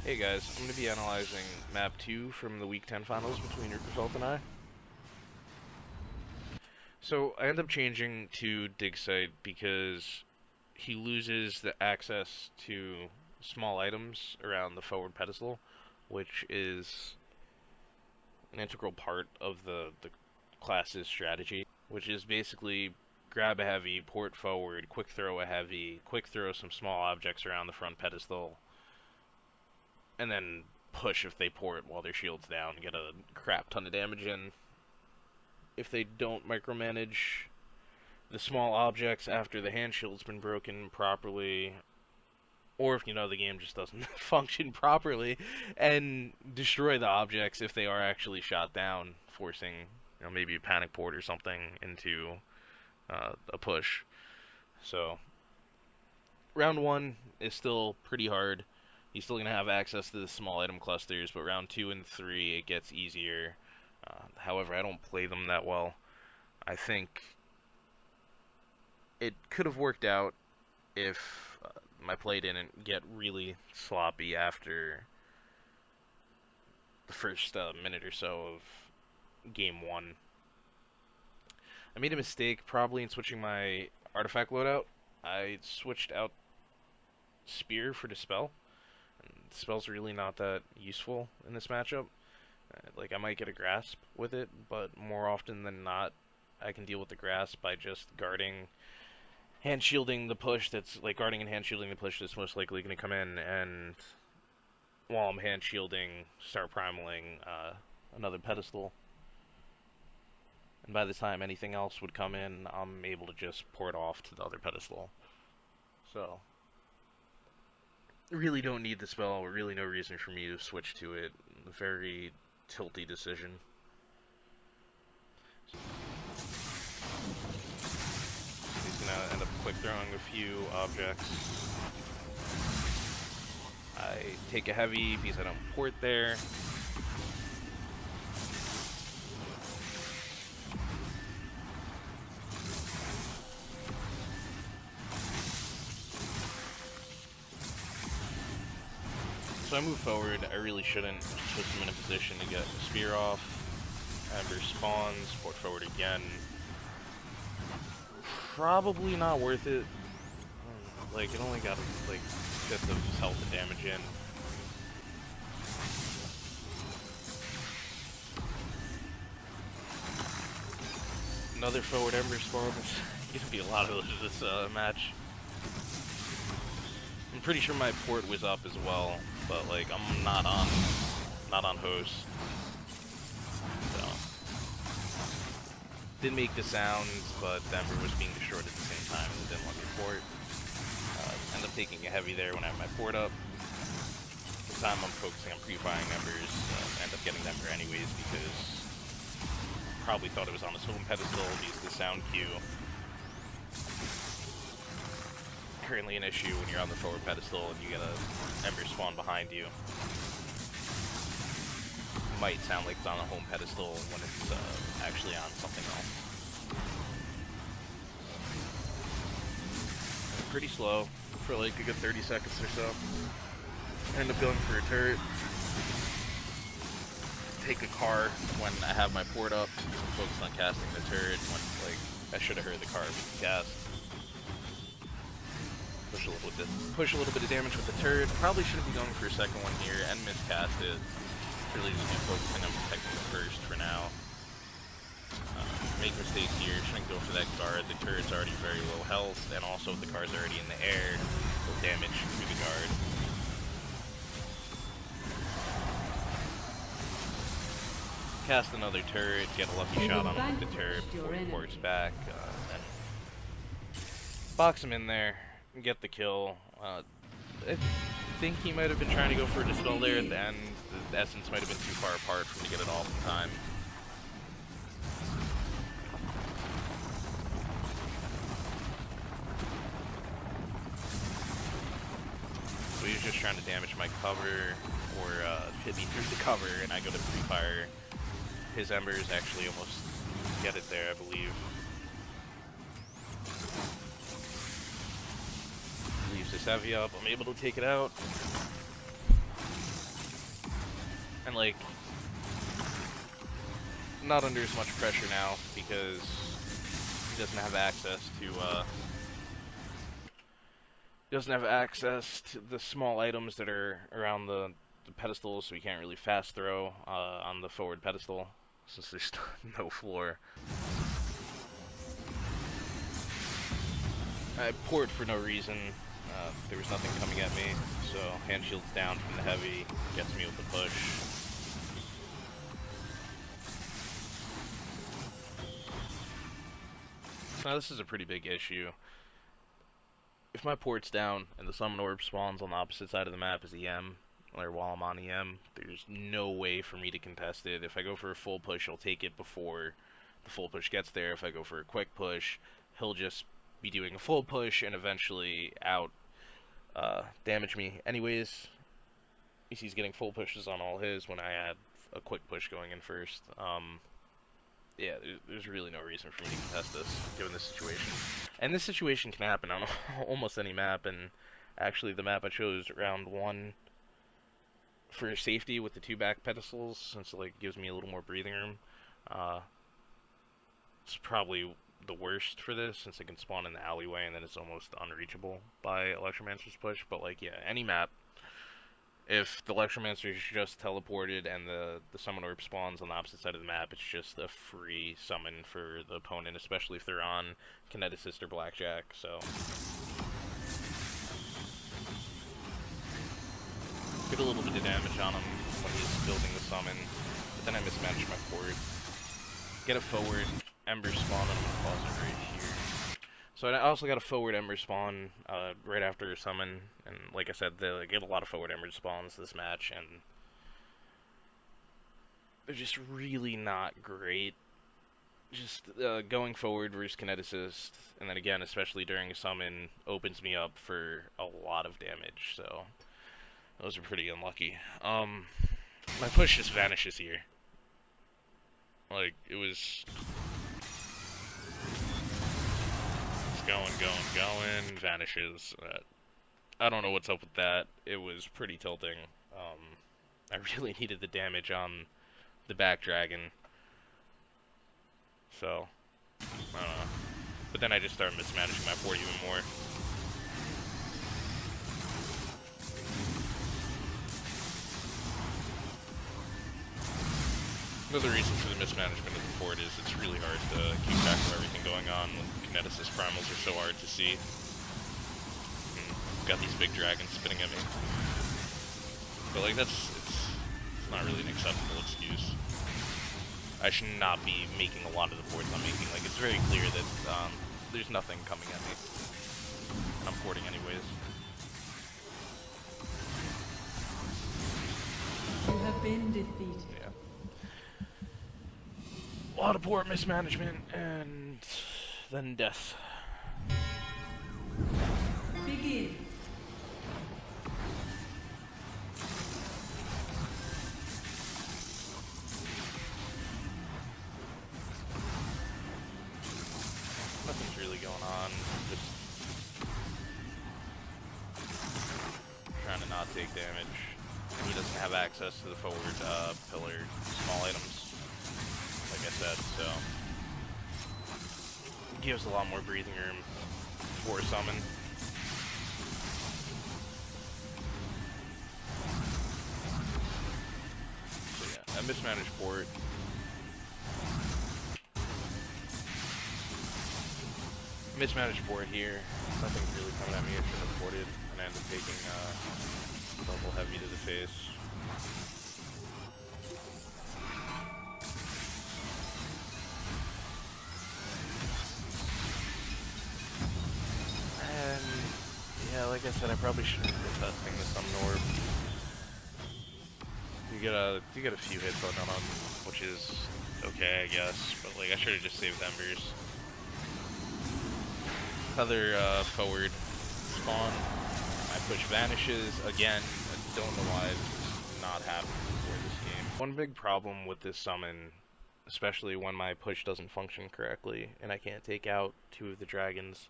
Hey guys, I'm going to be analyzing map 2 from the Week 10 finals between Reuk and I. So I end up changing to dig site because he loses the access to small items around the forward pedestal, which is an integral part of the class's strategy, which is basically grab a heavy, port forward, quick throw a heavy, quick throw some small objects around the front pedestal, and then push if they port while their shield's down, get a crap ton of damage in. If they don't micromanage the small objects after the hand shield's been broken properly, or if the game just doesn't function properly, and destroy the objects if they are actually shot down, forcing maybe a panic port or something into a push. So round 1 is still pretty hard. He's still going to have access to the small item clusters, but round 2 and 3 it gets easier. However, I don't play them that well. I think it could have worked out if my play didn't get really sloppy after the first minute or so of game 1. I made a mistake probably in switching my artifact loadout. I switched out Spear for Dispel. Dispel's really not that useful in this matchup. I might get a grasp with it, but more often than not, I can deal with the grasp by just guarding, hand shielding the push that's guarding and hand shielding the push that's most likely going to come in, and while I'm hand shielding, start primaling another pedestal. And by the time anything else would come in, I'm able to just port off to the other pedestal. So really don't need the spell, really no reason for me to switch to it. Very tilty decision. He's gonna end up quick throwing a few objects. I take a heavy because I don't port there. So I move forward. I really shouldn't. Just put him in a position to get the spear off. Ember spawns. Port forward again. Probably not worth it. It only got fifth of his health and damage in. Another forward Ember spawn. There's gonna be a lot of those this match. I'm pretty sure my port was up as well, but I'm not on host. So didn't make the sounds, but the Ember was being destroyed at the same time and didn't let me port. End up taking a heavy there when I have my port up. This time I'm focusing on pre-firing Embers. End up getting the Ember anyways because probably thought it was on his home pedestal. Used the sound cue. Currently an issue when you're on the forward pedestal and you get a Ember spawn behind you. Might sound like it's on a home pedestal when it's actually on something else. Pretty slow for a good 30 seconds or so. End up going for a turret. Take a car when I have my port up. I'm focused on casting the turret when I should have heard the car cast. Push a little bit of damage with the turret. Probably shouldn't be going for a second one here and miscast it. Really just be focusing on protecting the first for now. Make mistakes here. Shouldn't go for that guard. The turret's already very low health, and also if the car's already in the air, will damage through the guard. Cast another turret, get a lucky shot on him with the turret before he ports back, and box him in there. Get the kill. I think he might have been trying to go for a dispel there at the end. The essence might have been too far apart for him to get it off in time. So he was just trying to damage my cover or hit me through the cover, and I go to pre-fire. His Embers actually almost get it there, I believe. Leaves this heavy up. I'm able to take it out. And, like, not under as much pressure now because he doesn't have access to the small items that are around the pedestal, so he can't really fast throw on the forward pedestal since there's no floor. I poured for no reason. There was nothing coming at me, so hand shields down from the heavy gets me with the push. Now this is a pretty big issue. If my port's down and the summon orb spawns on the opposite side of the map as EM, or while I'm on EM, there's no way for me to contest it. If I go for a full push, he'll take it before the full push gets there. If I go for a quick push, he'll just be doing a full push and eventually out damage me. Anyways, he's getting full pushes on all his when I add a quick push going in first. Yeah, there's really no reason for me to contest this, given this situation. And this situation can happen on almost any map, and actually the map I chose, round 1, for safety with the 2 back pedestals, since it like gives me a little more breathing room, it's probably the worst for this, since it can spawn in the alleyway, and then it's almost unreachable by Electromancer's push. But like, yeah, any map, if the Electromancer is just teleported and the summon orb spawns on the opposite side of the map, it's just a free summon for the opponent, especially if they're on Kineticist or Blackjack, so. Get a little bit of damage on him when he's building the summon, but then I mismanaged my port. Get it forward, Ember spawn him, and pause it right here. So I also got a forward Ember spawn right after a summon, and like I said, they get a lot of forward Ember spawns this match, and they're just really not great. Just going forward versus Kineticist, and then again, especially during a summon, opens me up for a lot of damage, so those are pretty unlucky. My push just vanishes here. Like, it was going, vanishes. I don't know what's up with that. It was pretty tilting. I really needed the damage on the back dragon. So, I don't know. But then I just started mismanaging my port even more. Another reason for the mismanagement of the port is it's really hard to keep track of everything going on. Kineticist primals are so hard to see. Got these big dragons spitting at me. But like, it's not really an acceptable excuse. I should not be making a lot of the ports I'm making. Like, it's very clear that there's nothing coming at me. I'm porting anyways. You have been defeated. Yeah. A lot of port mismanagement, and then death. Begin. Nothing's really going on. Just trying to not take damage. And he doesn't have access to the forward pillar small items, like I said, so gives a lot more breathing room for a summon. So yeah, a mismanaged port. Mismanaged port here. Nothing's really coming at me. I should have ported, and I ended up taking double heavy to the face. And yeah, like I said, I probably shouldn't have been testing the summon orb. You get a few hits on him, which is okay, I guess. But like, I should have just saved embers. Another forward spawn. My push vanishes again. I don't know why it's not happened before this game. One big problem with this summon, especially when my push doesn't function correctly and I can't take out 2 of the dragons,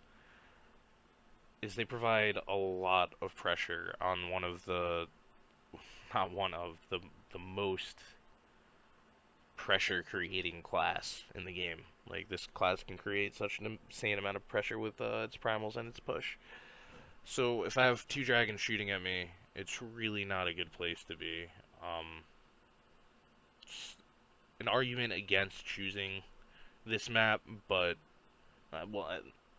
is they provide a lot of pressure on the the most pressure creating class in the game. Like, this class can create such an insane amount of pressure with its primals and its push. So if I have two dragons shooting at me, it's really not a good place to be. It's an argument against choosing this map, but well,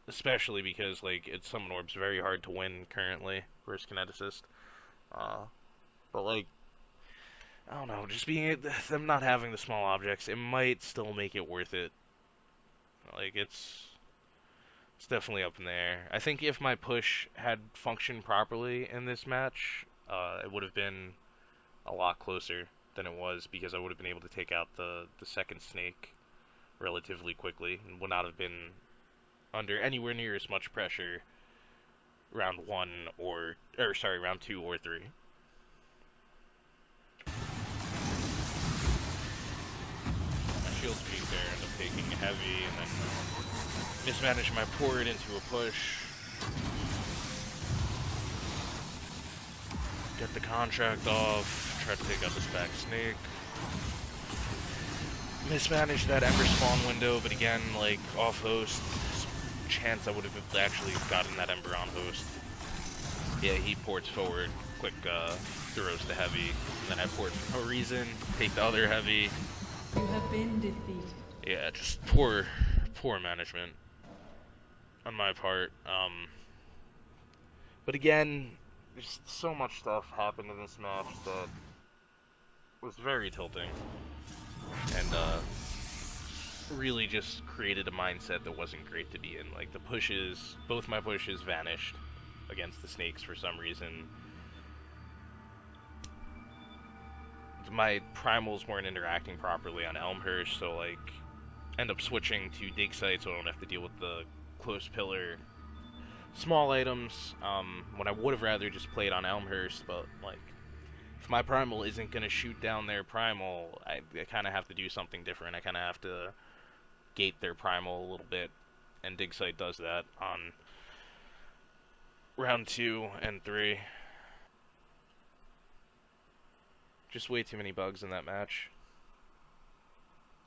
especially because like it's Summon Orb's very hard to win currently versus Kineticist. But like, I don't know, just being them not having the small objects, it might still make it worth it. Like, it's definitely up in the air. I think if my push had functioned properly in this match, it would have been a lot closer than it was, because I would have been able to take out the second snake relatively quickly and would not have been under anywhere near as much pressure round 1 round 2 or 3. My shield speed there end up taking heavy and then mismanage my port into a push. Get the contract off, try to take out this back snake. Mismanaged that Ember spawn window, but again, like, off host, chance I would have actually gotten that Ember on host. Yeah, he ports forward, quick throws to heavy, and then I port for no reason, take the other heavy. You have been defeated. Yeah, just poor management on my part. But again, just so much stuff happened in this match that was very tilting, and really just created a mindset that wasn't great to be in. Like, the pushes, both my pushes vanished against the snakes for some reason. My primals weren't interacting properly on Elmhurst, so like, end up switching to dig site so I don't have to deal with the close pillar small items, when I would have rather just played on Elmhurst. But like, if my primal isn't going to shoot down their primal, I kind of have to do something different. I kind of have to gate their primal a little bit, and dig site does that on round 2 and 3. Just way too many bugs in that match.